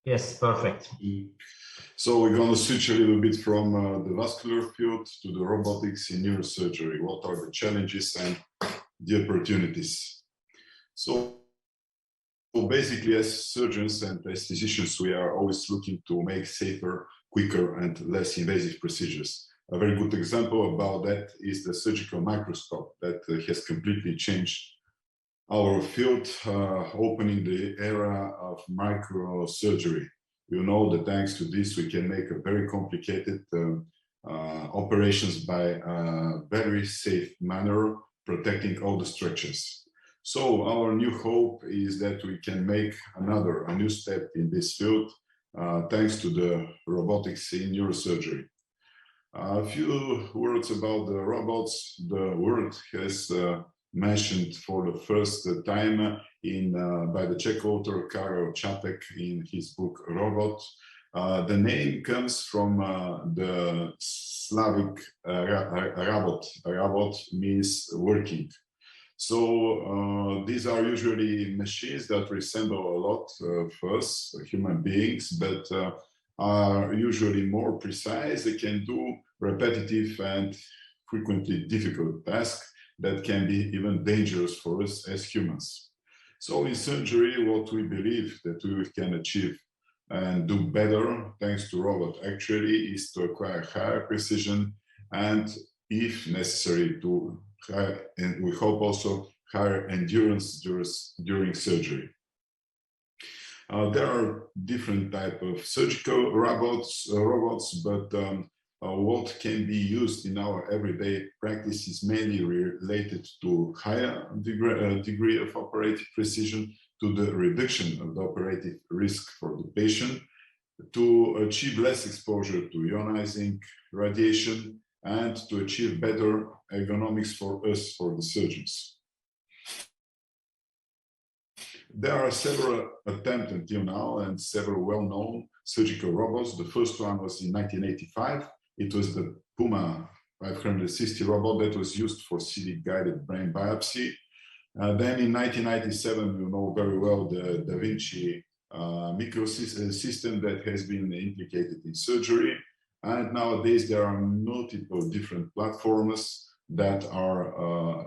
Yes, perfect. So we're going to switch a little bit from the vascular field to the robotics in neurosurgery. What are the challenges and the opportunities? So basically, as surgeons and as physicians, we are always looking to make safer, quicker, and less invasive procedures. A very good example about that is the surgical microscope that has completely changed our field, opening the era of microsurgery. You know that thanks to this, we can make a very complicated operations by a very safe manner, protecting all the structures. So our new hope is that we can make a new step in this field, thanks to the robotics in neurosurgery. A few words about the robots. The word has mentioned for the first time by the Czech author Karel Čapek in his book Robot. The name comes from the Slavic rabot. Rabot means working. So these are usually machines that resemble a lot of us, human beings, but are usually more precise. They can do repetitive and frequently difficult tasks that can be even dangerous for us as humans. So in surgery, what we believe that we can achieve and do better thanks to robot actually is to acquire higher precision and, if necessary, to higher, and we hope also higher endurance during surgery. There are different types of surgical robots, but what can be used in our everyday practice is mainly related to higher degree of operative precision, to the reduction of the operative risk for the patient, to achieve less exposure to ionizing radiation, and to achieve better ergonomics for us, for the surgeons. There are several attempts until now and several well-known surgical robots. The first one was in 1985. It was the Puma 560 robot that was used for CT-guided brain biopsy. Then in 1997, you know very well the Da Vinci microsystem that has been implicated in surgery. And nowadays there are multiple different platforms that are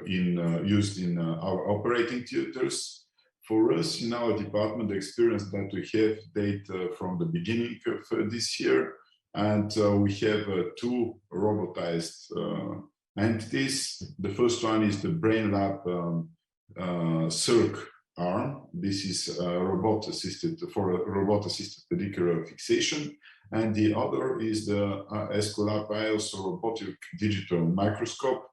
used in our operating theaters. For us in our department, the experience that we have date from the beginning of this year, and we have two robotized entities. The first one is the BrainLab Circ arm. This is a robot-assisted pedicular fixation, and the other is the Escolab IOS, or robotic digital microscope,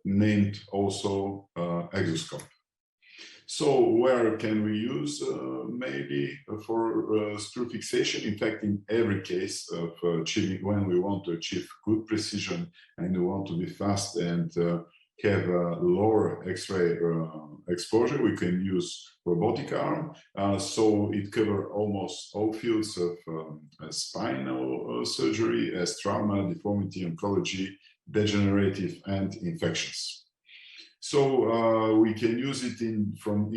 named also exoscope. So where can we use maybe for screw fixation? In fact, in every case of achieving, when we want to achieve good precision and we want to be fast and have a lower X-ray exposure, we can use robotic arm. So it covers almost all fields of spinal surgery, as trauma, deformity, oncology, degenerative, and infections. So we can use it in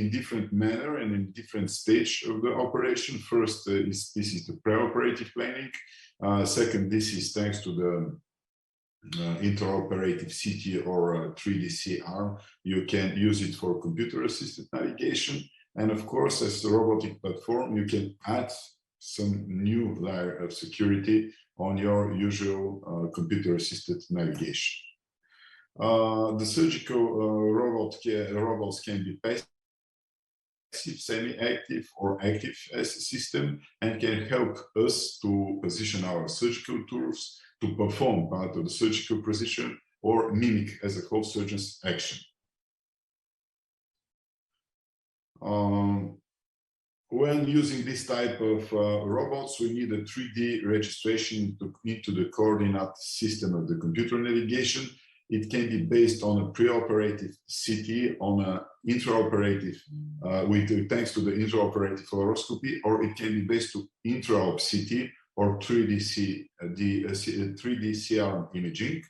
different manner and in different stage of the operation. First, this is the preoperative planning. Second, this is thanks to the intraoperative CT or 3DC arm. You can use it for computer-assisted navigation. And of course, as the robotic platform, you can add some new layer of security on your usual computer-assisted navigation. The surgical robots can be passive, semi-active, or active as a system, and can help us to position our surgical tools to perform part of the surgical precision or mimic as a whole surgeon's action. When using this type of robots, we need a 3D registration into the coordinate system of the computer navigation. It can be based on a preoperative CT, on an intraoperative, thanks to the intraoperative fluoroscopy, or it can be based on intraop CT or 3D CR imaging.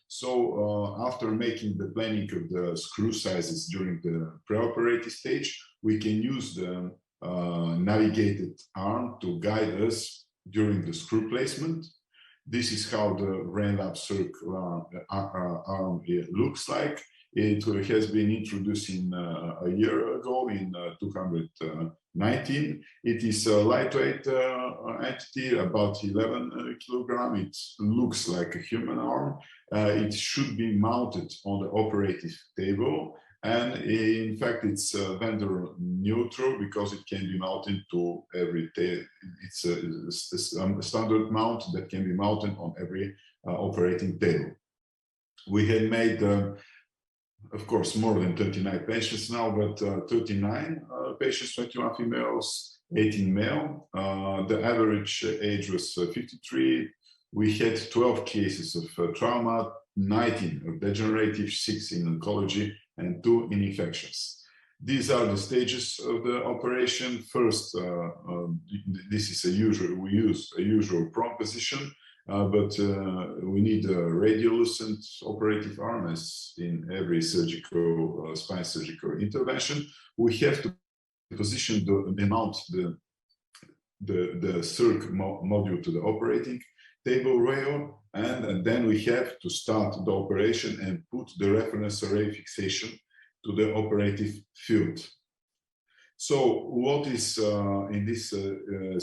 So after making the planning of the screw sizes during the preoperative stage, we can use the navigated arm to guide us during the screw placement. This is how the Brainlab circle arm looks like. It has been introduced in a year ago in 2019. It is a lightweight entity, about 11 kilogram. It looks like a human arm. It should be mounted on the operative table. And in fact, it's vendor neutral because it can be mounted to every table. It's a standard mount that can be mounted on every operating table. We had made, of course, more than 39 patients now, but 39 patients, 21 females, 18 male. The average age was 53. We had 12 cases of trauma, 19 of degenerative, 6 in oncology, and 2 in infections. These are the stages of the operation. First, this is we use a usual prone position, but we need a radiolucent operative arm as in every surgical, spine surgical intervention. We have to position mount the circ module to the operating table rail, and then we have to start the operation and put the reference array fixation to the operative field. So what is in this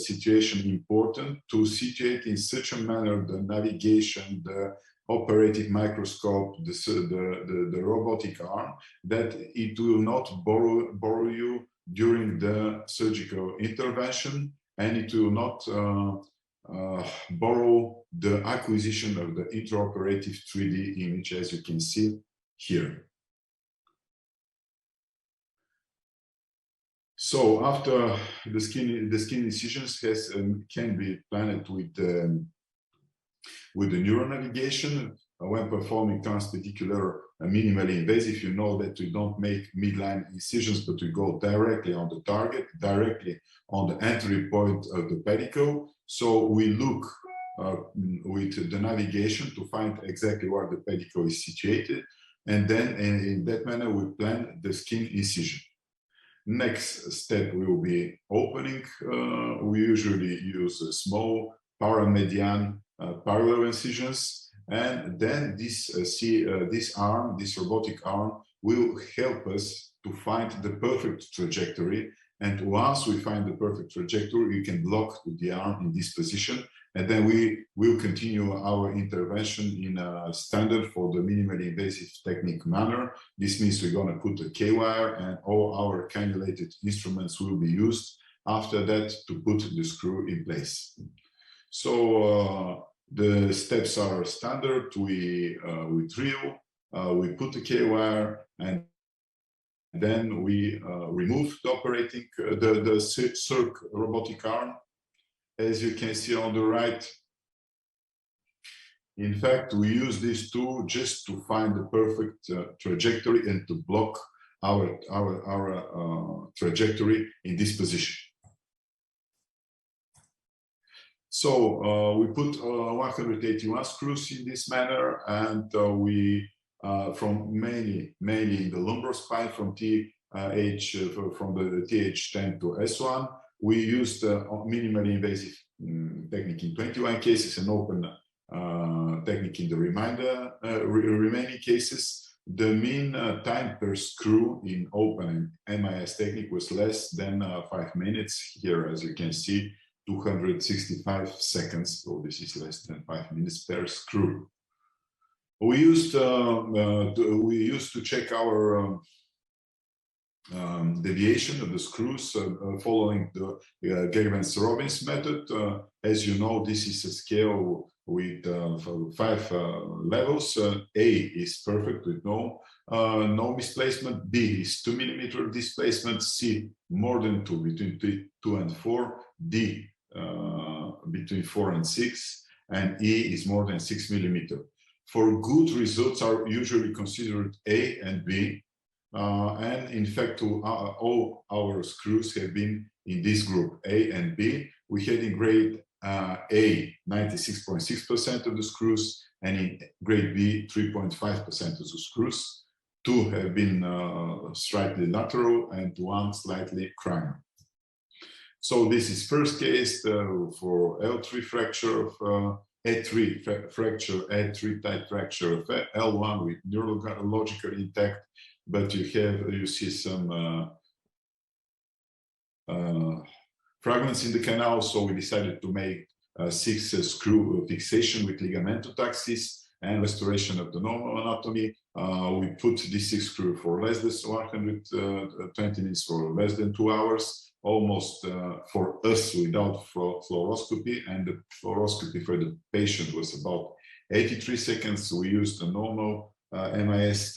situation important? To situate in such a manner the navigation, the operative microscope, the robotic arm, that it will not borrow you during the surgical intervention, and it will not borrow the acquisition of the intraoperative 3D image, as you can see here. So after the skin incisions can be planned with the neuronavigation when performing transpedicular minimally invasive. You know that we don't make midline incisions, but we go directly on the target, directly on the entry point of the pedicle. So we look with the navigation to find exactly where the pedicle is situated, and then in that manner we plan the skin incision. Next step will be opening. We usually use a small paramedian parallel incisions, and then this arm, this robotic arm, will help us to find the perfect trajectory. And once we find the perfect trajectory, we can block the arm in this position, and then we will continue our intervention in a standard for the minimally invasive technique manner. This means we're going to put a K-wire, and all our cannulated instruments will be used after that to put the screw in place. So the steps are standard. We drill, we put the K-wire, and then we remove the operating, the circ robotic arm. As you can see on the right, in fact, we use this tool just to find the perfect trajectory and to block our trajectory in this position. So we put 181 screws in this manner, and we from mainly in the lumbar spine, from the TH10 to S1. We used minimally invasive technique in 21 cases and open technique in the remaining cases. The mean time per screw in open and MIS technique was less than 5 minutes. Here, as you can see, 265 seconds. So this is less than 5 minutes per screw. We used to check our deviation of the screws following the Gervens-Robbins method. As you know, this is a scale with 5 levels. A is perfect with no misplacement. B is 2 millimeter displacement. C more than 2, between 2 and 4. D between 4 and 6, and E is more than 6 millimeter. For good results are usually considered A and B. And in fact, all our screws have been in this group, A and B. We had in grade A, 96.6% of the screws, and in grade B, 3.5% of the screws. 2 have been slightly lateral and 1 slightly cranial. So this is first case for L3 fracture of A3 fracture, A3 type fracture of L1 with neurologically intact, but you see some fragments in the canal. So we decided to make 6 screw fixation with ligamentotaxis and restoration of the normal anatomy. We put this 6 screw for less than 120 minutes, for less than 2 hours, almost for us without fluoroscopy, and the fluoroscopy for the patient was about 83 seconds. We used a normal MIS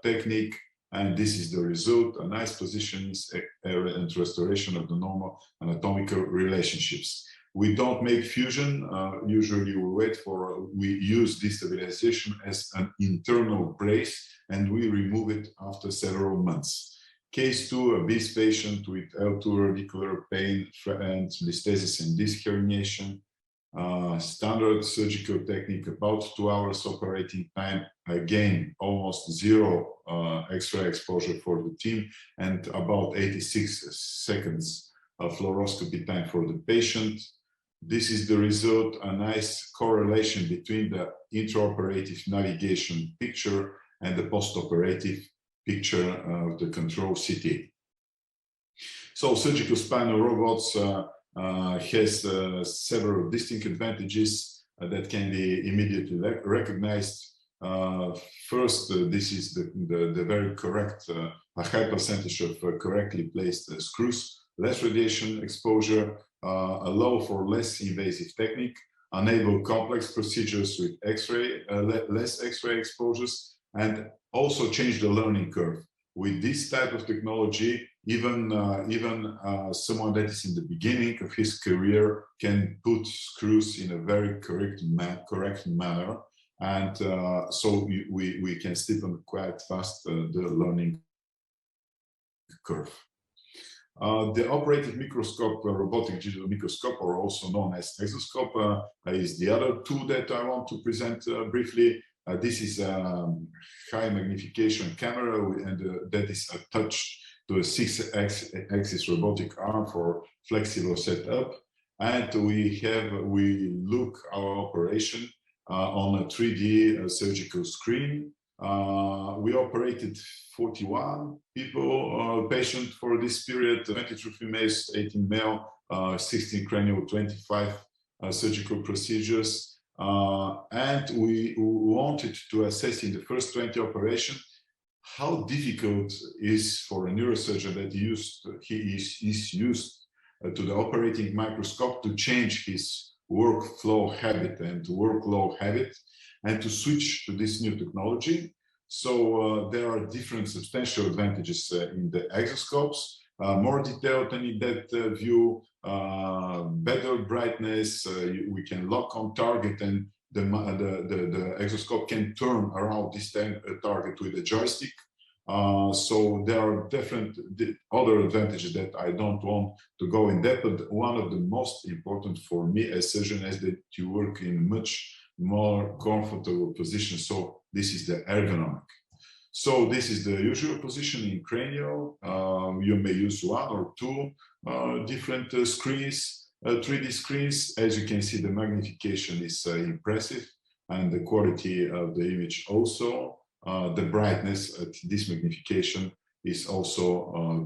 technique, and this is the result: a nice position and restoration of the normal anatomical relationships. We don't make fusion. Usually we use destabilization as an internal brace, and we remove it after several months. Case 2, a BIS patient with L2 radicular pain and listhesis and disc herniation. Standard surgical technique, about 2 hours operating time, again almost 0 X-ray exposure for the team, and about 86 seconds of fluoroscopy time for the patient. This is the result: a nice correlation between the intraoperative navigation picture and the postoperative picture of the control CT. So surgical spinal robots has several distinct advantages that can be immediately recognized. First, this is the very correct, a high percentage of correctly placed screws, less radiation exposure, allow for less invasive technique, enable complex procedures with X-ray, less X-ray exposures, and also change the learning curve. With this type of technology, even someone that is in the beginning of his career can put screws in a very correct manner, and so we can steepen quite fast the learning curve. The operative microscope, robotic digital microscope, or also known as exoscope, is the other tool that I want to present briefly. This is a high magnification camera, and that is attached to a 6-axis robotic arm for flexible setup. And we look our operation on a 3D surgical screen. We operated 41 patients for this period: 22 females, 18 male, 16 cranial, 25 surgical procedures. And we wanted to assess in the first 20 operations how difficult is for a neurosurgeon that is used to the operating microscope to change his workflow habit and workload habit and to switch to this new technology. So there are different substantial advantages in the exoscopes, more detailed than in that view, better brightness, we can lock on target, and the exoscope can turn around this target with a joystick. So there are different other advantages that I don't want to go in depth, but one of the most important for me as surgeon is that you work in much more comfortable position. So this is the ergonomic. So this is the usual position in cranial. You may use 1 or 2 different screens, 3D screens. As you can see, the magnification is impressive, and the quality of the image also. The brightness at this magnification is also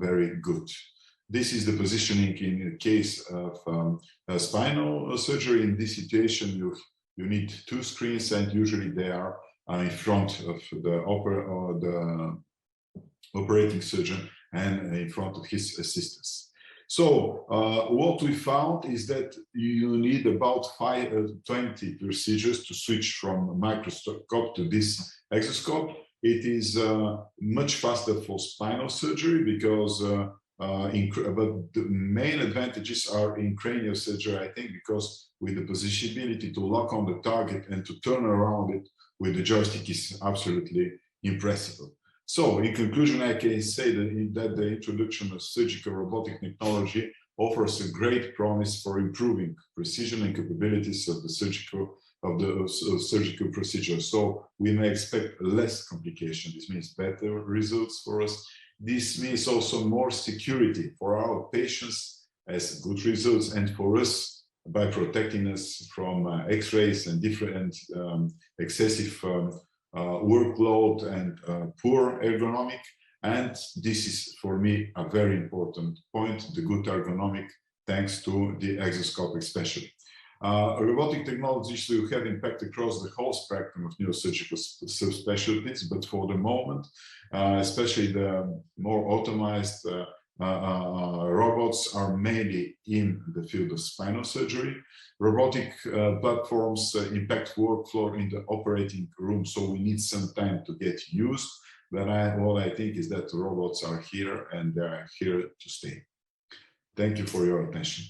very good. This is the positioning in the case of spinal surgery. In this situation, you need 2 screens, and usually they are in front of the operating surgeon and in front of his assistants. So what we found is that you need about 20 procedures to switch from microscope to this exoscope. It is much faster for spinal surgery because but the main advantages are in cranial surgery, I think, because with the positionability to lock on the target and to turn around it with the joystick is absolutely impressive. So in conclusion, I can say that the introduction of surgical robotic technology offers a great promise for improving precision and capabilities of the surgical procedure. So we may expect less complication. This means better results for us. This means also more security for our patients has good results, and for us, by protecting us from X-rays and different excessive workload and poor ergonomic. And this is for me a very important point, the good ergonomic, thanks to the exoscope especially. Robotic technologies will have impact across the whole spectrum of neurosurgical subspecialties, but for the moment, especially the more automized robots are mainly in the field of spinal surgery. Robotic platforms impact workflow in the operating room, so we need some time to get used. But all I think is that robots are here and they are here to stay. Thank you for your attention.